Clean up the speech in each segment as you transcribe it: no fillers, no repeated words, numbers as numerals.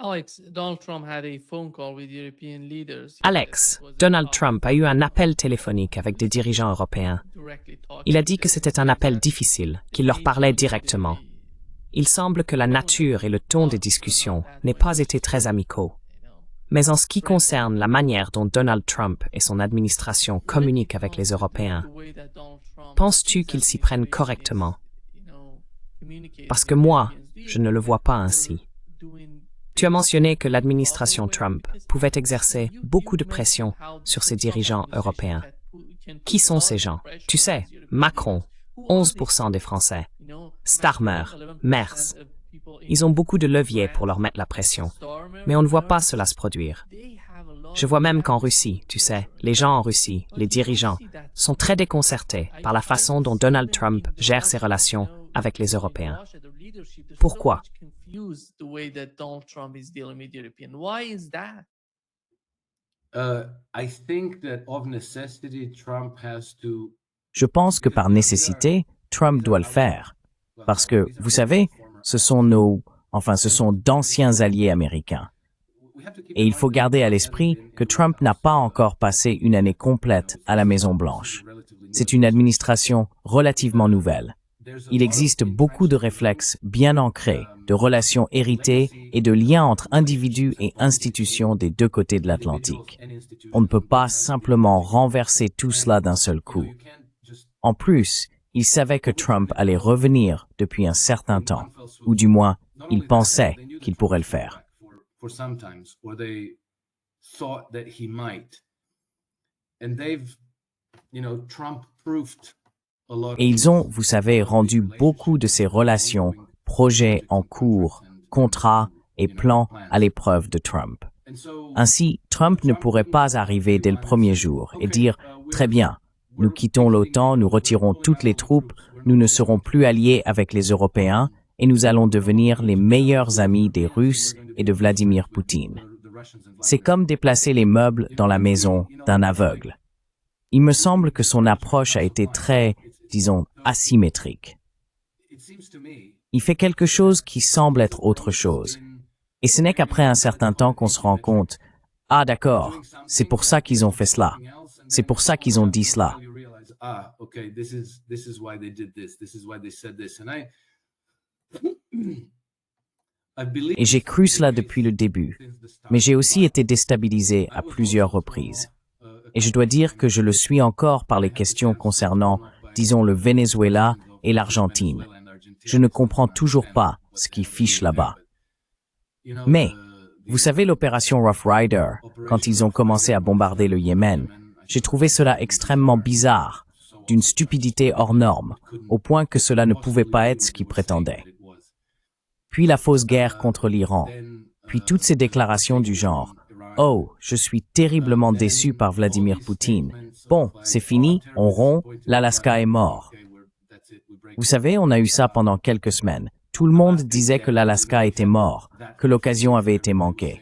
Alex, Donald Trump a eu un appel téléphonique avec des dirigeants européens. Il a dit que c'était un appel difficile, qu'il leur parlait directement. Il semble que la nature et le ton des discussions n'aient pas été très amicaux. Mais en ce qui concerne la manière dont Donald Trump et son administration communiquent avec les Européens, penses-tu qu'ils s'y prennent correctement? Parce que moi, je ne le vois pas ainsi. Tu as mentionné que l'administration Trump pouvait exercer beaucoup de pression sur ses dirigeants européens. Qui sont ces gens? Tu sais, Macron, 11% des Français, Starmer, Merz. Ils ont beaucoup de leviers pour leur mettre la pression, mais on ne voit pas cela se produire. Je vois même qu'en Russie, tu sais, les gens en Russie, les dirigeants, sont très déconcertés par la façon dont Donald Trump gère ses relations avec les Européens. Pourquoi? Je pense que par nécessité, Trump doit le faire. Parce que, vous savez, ce sont d'anciens alliés américains. Et il faut garder à l'esprit que Trump n'a pas encore passé une année complète à la Maison-Blanche. C'est une administration relativement nouvelle. Il existe beaucoup de réflexes bien ancrés, de relations héritées et de liens entre individus et institutions des deux côtés de l'Atlantique. On ne peut pas simplement renverser tout cela d'un seul coup. En plus, il savait que Trump allait revenir depuis un certain temps, ou du moins, il pensait qu'il pourrait le faire. Et ils ont, vous savez, rendu beaucoup de ces relations, projets en cours, contrats et plans à l'épreuve de Trump. Ainsi, Trump ne pourrait pas arriver dès le premier jour et dire « Très bien, nous quittons l'OTAN, nous retirons toutes les troupes, nous ne serons plus alliés avec les Européens et nous allons devenir les meilleurs amis des Russes et de Vladimir Poutine. » C'est comme déplacer les meubles dans la maison d'un aveugle. Il me semble que son approche a été très, disons, asymétrique. Il fait quelque chose qui semble être autre chose. Et ce n'est qu'après un certain temps qu'on se rend compte, « Ah d'accord, c'est pour ça qu'ils ont fait cela. C'est pour ça qu'ils ont dit cela. » Et j'ai cru cela depuis le début, mais j'ai aussi été déstabilisé à plusieurs reprises. Et je dois dire que je le suis encore par les questions concernant, disons, le Venezuela et l'Argentine. Je ne comprends toujours pas ce qui fiche là-bas. Mais, vous savez l'opération Rough Rider, quand ils ont commencé à bombarder le Yémen, j'ai trouvé cela extrêmement bizarre, d'une stupidité hors norme, au point que cela ne pouvait pas être ce qu'ils prétendaient. Puis la fausse guerre contre l'Iran, puis toutes ces déclarations du genre « Oh, je suis terriblement déçu par Vladimir Poutine. Bon, c'est fini, on rompt, l'Alaska est mort. » Vous savez, on a eu ça pendant quelques semaines. Tout le monde disait que l'Alaska était mort, que l'occasion avait été manquée.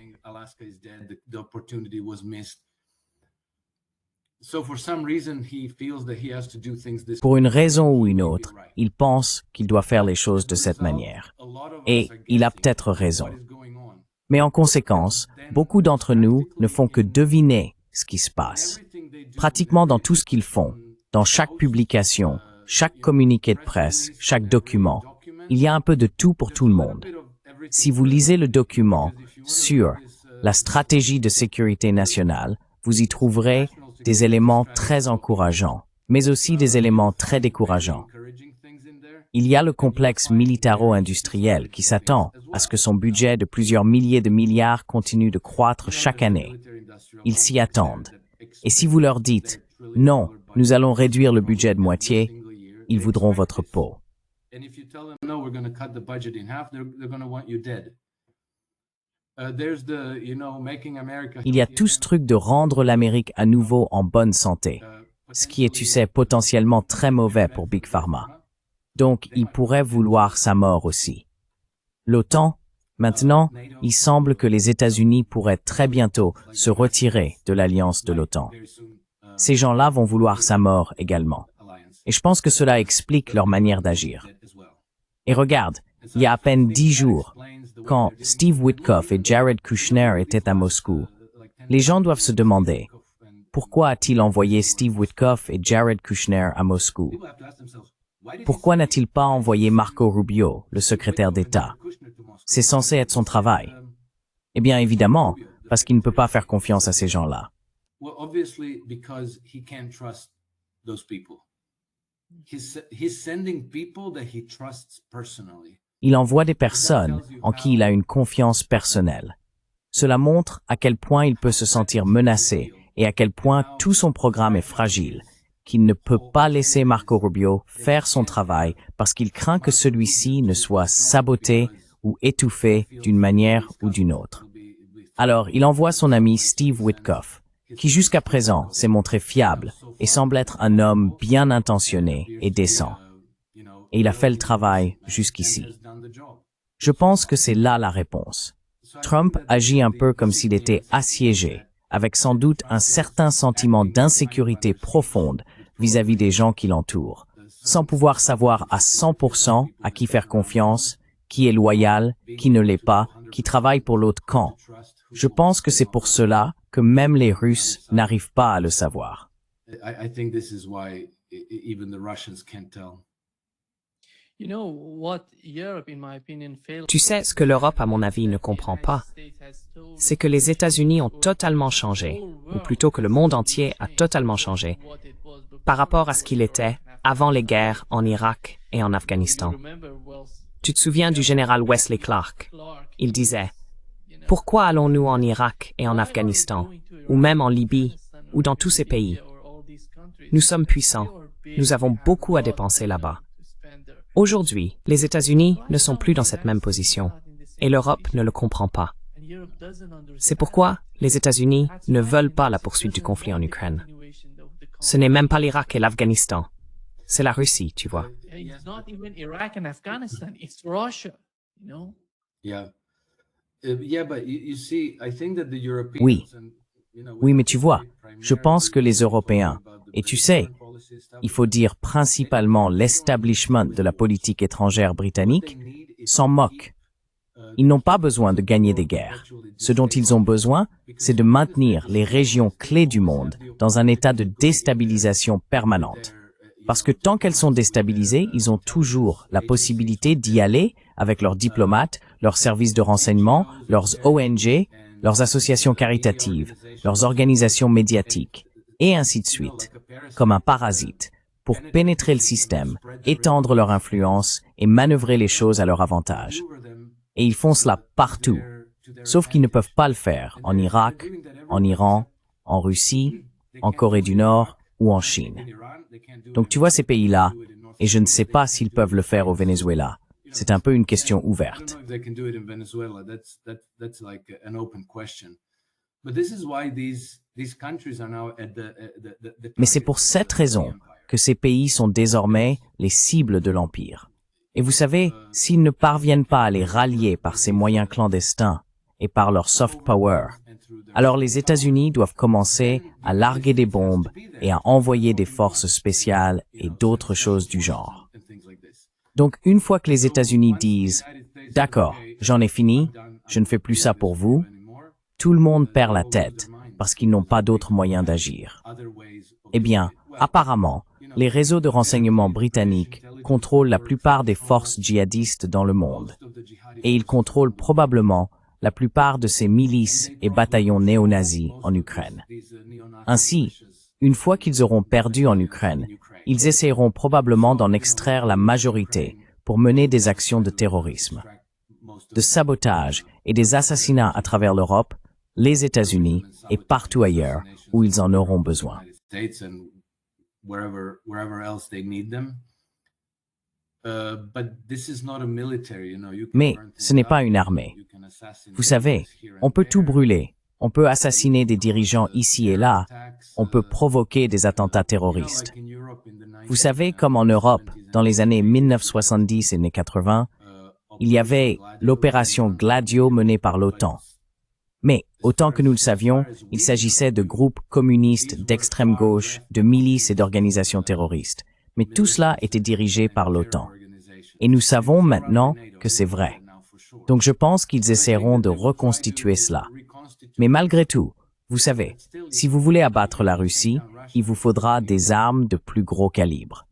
Pour une raison ou une autre, il pense qu'il doit faire les choses de cette manière. Et il a peut-être raison. Mais en conséquence, beaucoup d'entre nous ne font que deviner ce qui se passe. Pratiquement dans tout ce qu'ils font, dans chaque publication, chaque communiqué de presse, chaque document, il y a un peu de tout pour tout le monde. Si vous lisez le document sur la stratégie de sécurité nationale, vous y trouverez des éléments très encourageants, mais aussi des éléments très décourageants. Il y a le complexe militaro-industriel qui s'attend à ce que son budget de plusieurs milliers de milliards continue de croître chaque année. Ils s'y attendent. Et si vous leur dites « Non, nous allons réduire le budget de moitié », ils voudront votre peau. Il y a tout ce truc de rendre l'Amérique à nouveau en bonne santé, ce qui est, tu sais, potentiellement très mauvais pour Big Pharma. Donc, il pourrait vouloir sa mort aussi. L'OTAN, maintenant, il semble que les États-Unis pourraient très bientôt se retirer de l'alliance de l'OTAN. Ces gens-là vont vouloir sa mort également. Et je pense que cela explique leur manière d'agir. Et regarde, il y a à peine 10 jours, quand Steve Witkoff et Jared Kushner étaient à Moscou, les gens doivent se demander, pourquoi a-t-il envoyé Steve Witkoff et Jared Kushner à Moscou? Pourquoi n'a-t-il pas envoyé Marco Rubio, le secrétaire d'État? C'est censé être son travail. Eh bien, évidemment, parce qu'il ne peut pas faire confiance à ces gens-là. Il envoie des personnes en qui il a une confiance personnelle. Cela montre à quel point il peut se sentir menacé et à quel point tout son programme est fragile, qu'il ne peut pas laisser Marco Rubio faire son travail parce qu'il craint que celui-ci ne soit saboté ou étouffé d'une manière ou d'une autre. Alors, il envoie son ami Steve Witkoff, qui jusqu'à présent s'est montré fiable et semble être un homme bien intentionné et décent. Et il a fait le travail jusqu'ici. Je pense que c'est là la réponse. Trump agit un peu comme s'il était assiégé, avec sans doute un certain sentiment d'insécurité profonde vis-à-vis des gens qui l'entourent, sans pouvoir savoir à 100% à qui faire confiance, qui est loyal, qui ne l'est pas, qui travaille pour l'autre camp. Je pense que c'est pour cela que même les Russes n'arrivent pas à le savoir. Tu sais, ce que l'Europe, à mon avis, ne comprend pas, c'est que les États-Unis ont totalement changé, ou plutôt que le monde entier a totalement changé, par rapport à ce qu'il était avant les guerres en Irak et en Afghanistan. Tu te souviens du général Wesley Clark? Il disait, « Pourquoi allons-nous en Irak et en Afghanistan, ou même en Libye, ou dans tous ces pays? Nous sommes puissants, nous avons beaucoup à dépenser là-bas. » Aujourd'hui, les États-Unis ne sont plus dans cette même position, et l'Europe ne le comprend pas. C'est pourquoi les États-Unis ne veulent pas la poursuite du conflit en Ukraine. Ce n'est même pas l'Irak et l'Afghanistan. C'est la Russie, tu vois. Oui, mais tu vois, je pense que les Européens, et tu sais, il faut dire principalement l'establishment de la politique étrangère britannique, s'en moquent. Ils n'ont pas besoin de gagner des guerres. Ce dont ils ont besoin, c'est de maintenir les régions clés du monde dans un état de déstabilisation permanente. Parce que tant qu'elles sont déstabilisées, ils ont toujours la possibilité d'y aller avec leurs diplomates, leurs services de renseignement, leurs ONG, leurs associations caritatives, leurs organisations médiatiques, et ainsi de suite, comme un parasite, pour pénétrer le système, étendre leur influence et manœuvrer les choses à leur avantage. Et ils font cela partout, sauf qu'ils ne peuvent pas le faire en Irak, en Iran, en Russie, en Corée du Nord ou en Chine. Donc tu vois ces pays-là, et je ne sais pas s'ils peuvent le faire au Venezuela. C'est un peu une question ouverte. Mais c'est pour cette raison que ces pays sont désormais les cibles de l'Empire. Et vous savez, s'ils ne parviennent pas à les rallier par ces moyens clandestins et par leur soft power, alors les États-Unis doivent commencer à larguer des bombes et à envoyer des forces spéciales et d'autres choses du genre. Donc, une fois que les États-Unis disent « D'accord, j'en ai fini, je ne fais plus ça pour vous », tout le monde perd la tête parce qu'ils n'ont pas d'autres moyens d'agir. Eh bien, apparemment, les réseaux de renseignement britanniques contrôlent la plupart des forces djihadistes dans le monde. Et ils contrôlent probablement la plupart de ces milices et bataillons néo-nazis en Ukraine. Ainsi, une fois qu'ils auront perdu en Ukraine, ils essaieront probablement d'en extraire la majorité pour mener des actions de terrorisme, de sabotage et des assassinats à travers l'Europe, les États-Unis et partout ailleurs où ils en auront besoin. Mais ce n'est pas une armée. Vous savez, on peut tout brûler, on peut assassiner des dirigeants ici et là, on peut provoquer des attentats terroristes. Vous savez, comme en Europe, dans les années 1970 et années 80, il y avait l'opération Gladio menée par l'OTAN. Mais, autant que nous le savions, il s'agissait de groupes communistes d'extrême gauche, de milices et d'organisations terroristes. Mais tout cela était dirigé par l'OTAN. Et nous savons maintenant que c'est vrai. Donc je pense qu'ils essaieront de reconstituer cela. Mais malgré tout, vous savez, si vous voulez abattre la Russie, il vous faudra des armes de plus gros calibre.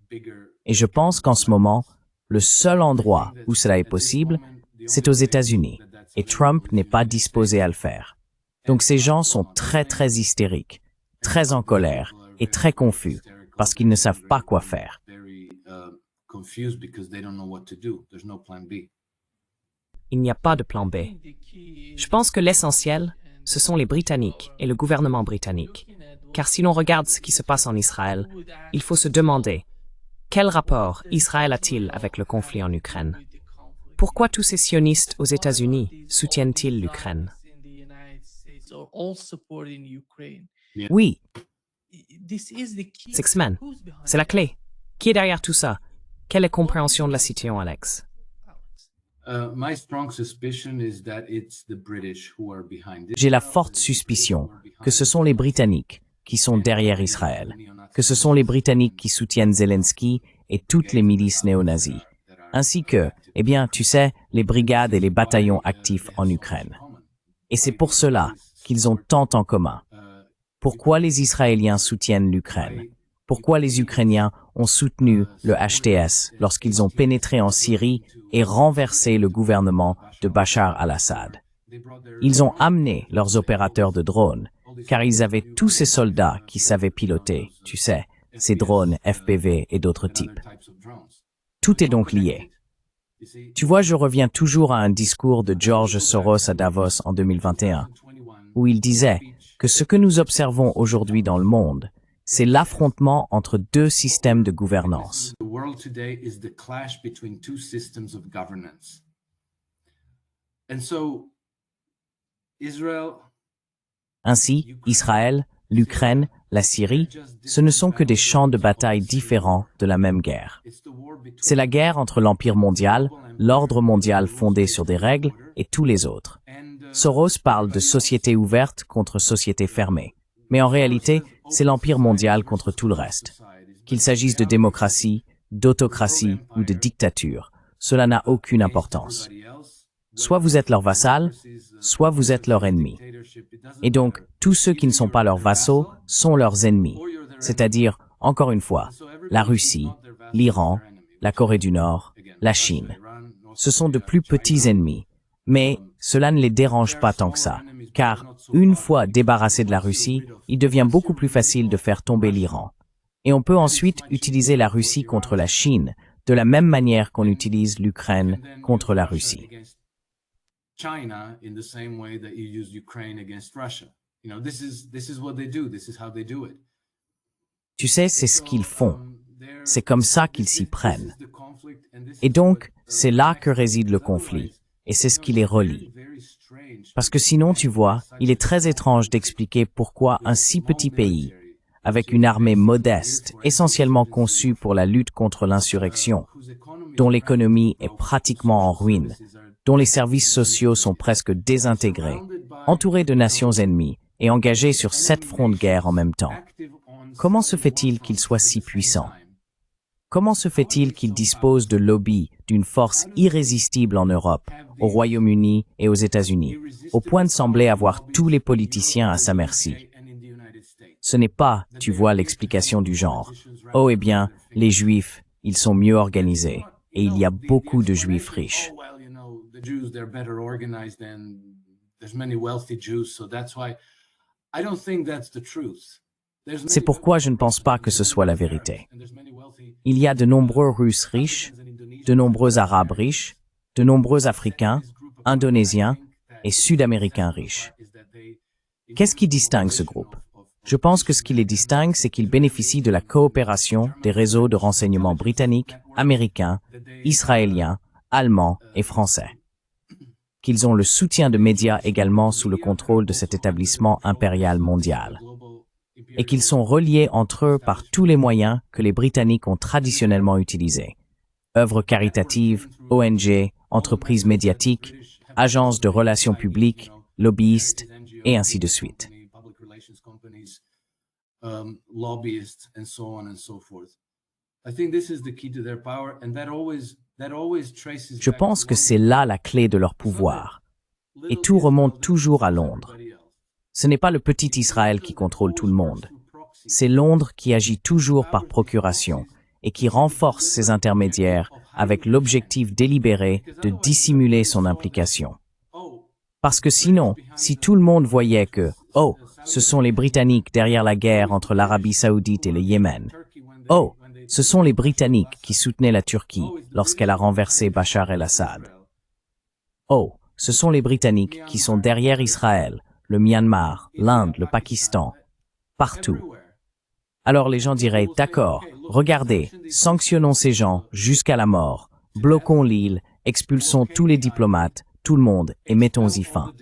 Et je pense qu'en ce moment, le seul endroit où cela est possible, c'est aux États-Unis. Et Trump n'est pas disposé à le faire. Donc ces gens sont très hystériques, très en colère et très confus parce qu'ils ne savent pas quoi faire. Il n'y a pas de plan B. Je pense que l'essentiel, ce sont les Britanniques et le gouvernement britannique. Car si l'on regarde ce qui se passe en Israël, il faut se demander quel rapport Israël a-t-il avec le conflit en Ukraine? Pourquoi tous ces sionistes aux États-Unis soutiennent-ils l'Ukraine? Oui, Six-Men, c'est la clé. Qui est derrière tout ça? Quelle est la compréhension de la situation, Alex? j'ai la forte suspicion que ce sont les Britanniques qui sont derrière Israël, que ce sont les Britanniques qui soutiennent Zelensky et toutes les milices néo-nazis, ainsi que, eh bien, tu sais, les brigades et les bataillons actifs en Ukraine. Et c'est pour cela qu'ils ont tant en commun. Pourquoi les Israéliens soutiennent l'Ukraine? Pourquoi les Ukrainiens ont soutenu le HTS lorsqu'ils ont pénétré en Syrie et renversé le gouvernement de Bachar al-Assad? Ils ont amené leurs opérateurs de drones, car ils avaient tous ces soldats qui savaient piloter, tu sais, ces drones FPV et d'autres types. Tout est donc lié. Tu vois, je reviens toujours à un discours de George Soros à Davos en 2021, où il disait que ce que nous observons aujourd'hui dans le monde, c'est l'affrontement entre deux systèmes de gouvernance. Ainsi, Israël, l'Ukraine, la Syrie, ce ne sont que des champs de bataille différents de la même guerre. C'est la guerre entre l'Empire mondial, l'ordre mondial fondé sur des règles et tous les autres. Soros parle de société ouverte contre société fermée. Mais en réalité, c'est l'Empire mondial contre tout le reste. Qu'il s'agisse de démocratie, d'autocratie ou de dictature, cela n'a aucune importance. Soit vous êtes leur vassal, soit vous êtes leur ennemi. Et donc, tous ceux qui ne sont pas leurs vassaux sont leurs ennemis. C'est-à-dire, encore une fois, la Russie, l'Iran, la Corée du Nord, la Chine. Ce sont de plus petits ennemis. Mais cela ne les dérange pas tant que ça, car une fois débarrassé de la Russie, il devient beaucoup plus facile de faire tomber l'Iran. Et on peut ensuite utiliser la Russie contre la Chine, de la même manière qu'on utilise l'Ukraine contre la Russie. China in the same way that you use Ukraine against Russia. You know, this is what they do. This is how they do it. Tu sais, c'est ce qu'ils font. C'est comme ça qu'ils s'y prennent. Et donc, c'est là que réside le conflit. Et c'est ce qui les relie. Parce que sinon, tu vois, il est très étrange d'expliquer pourquoi un si petit pays, avec une armée modeste, essentiellement conçue pour la lutte contre l'insurrection, dont l'économie est pratiquement en ruine, dont les services sociaux sont presque désintégrés, entouré de nations ennemies et engagé sur 7 fronts de guerre en même temps. Comment se fait-il qu'il soit si puissant? Comment se fait-il qu'il dispose de lobbies d'une force irrésistible en Europe, au Royaume-Uni et aux États-Unis, au point de sembler avoir tous les politiciens à sa merci? Ce n'est pas, tu vois, l'explication du genre. Oh, eh bien, les Juifs, ils sont mieux organisés, et il y a beaucoup de Juifs riches. Jews, they're better organized and there's many wealthy Jews, so that's why I don't think that's the truth. C'est pourquoi je ne pense pas que ce soit la vérité. Il y a de nombreux Russes riches, de nombreux Arabes riches, de nombreux Africains, Indonésiens et Sud-Américains riches. Qu'est-ce qui distingue ce groupe? Je pense que ce qui les distingue, c'est qu'ils bénéficient de la coopération des réseaux de renseignement britanniques, américains, israéliens, allemands et français. Qu'ils ont le soutien de médias également sous le contrôle de cet établissement impérial mondial, et qu'ils sont reliés entre eux par tous les moyens que les Britanniques ont traditionnellement utilisés. Œuvres caritatives, ONG, entreprises médiatiques, agences de relations publiques, lobbyistes, et ainsi de suite. Lobbyists and so on and so forth. I think this is the key to their power, and that always Je pense que c'est là la clé de leur pouvoir. Et tout remonte toujours à Londres. Ce n'est pas le petit Israël qui contrôle tout le monde. C'est Londres qui agit toujours par procuration et qui renforce ses intermédiaires avec l'objectif délibéré de dissimuler son implication. Parce que sinon, si tout le monde voyait que, oh, ce sont les Britanniques derrière la guerre entre l'Arabie Saoudite et le Yémen. Oh, ce sont les Britanniques qui soutenaient la Turquie lorsqu'elle a renversé Bachar el-Assad. Oh, ce sont les Britanniques qui sont derrière Israël, le Myanmar, l'Inde, le Pakistan, partout. Alors les gens diraient, d'accord, regardez, sanctionnons ces gens jusqu'à la mort, bloquons l'île, expulsons tous les diplomates, tout le monde, et mettons-y fin.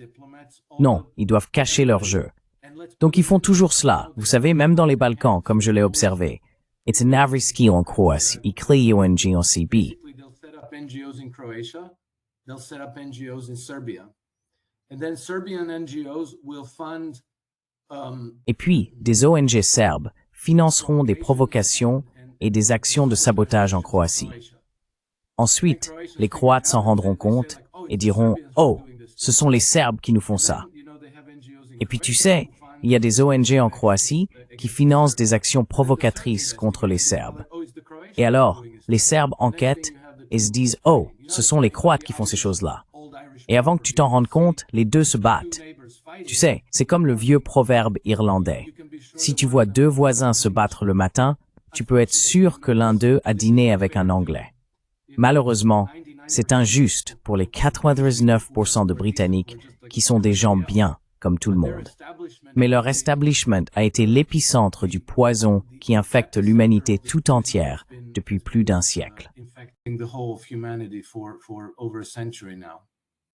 Non, ils doivent cacher leur jeu. Donc ils font toujours cela, vous savez, même dans les Balkans, comme je l'ai observé. It's an average skill en Croatie, y créent ONG en CB. They'll set up NGOs in Serbia. And then Serbian NGOs will fund Et puis, des ONG serbes financeront des provocations et des actions de sabotage en Croatie. Ensuite, les Croates s'en rendront compte et diront « Oh, ce sont les Serbes qui nous font ça ». Et puis tu sais, il y a des ONG en Croatie qui financent des actions provocatrices contre les Serbes. Et alors, les Serbes enquêtent et se disent « Oh, ce sont les Croates qui font ces choses-là ». Et avant que tu t'en rendes compte, les deux se battent. Tu sais, c'est comme le vieux proverbe irlandais. Si tu vois deux voisins se battre le matin, tu peux être sûr que l'un d'eux a dîné avec un Anglais. Malheureusement, c'est injuste pour les 99% de Britanniques qui sont des gens bien, comme tout le monde. Mais leur establishment a été l'épicentre du poison qui infecte l'humanité tout entière depuis plus d'un siècle. infecting the whole of humanity for over a century now.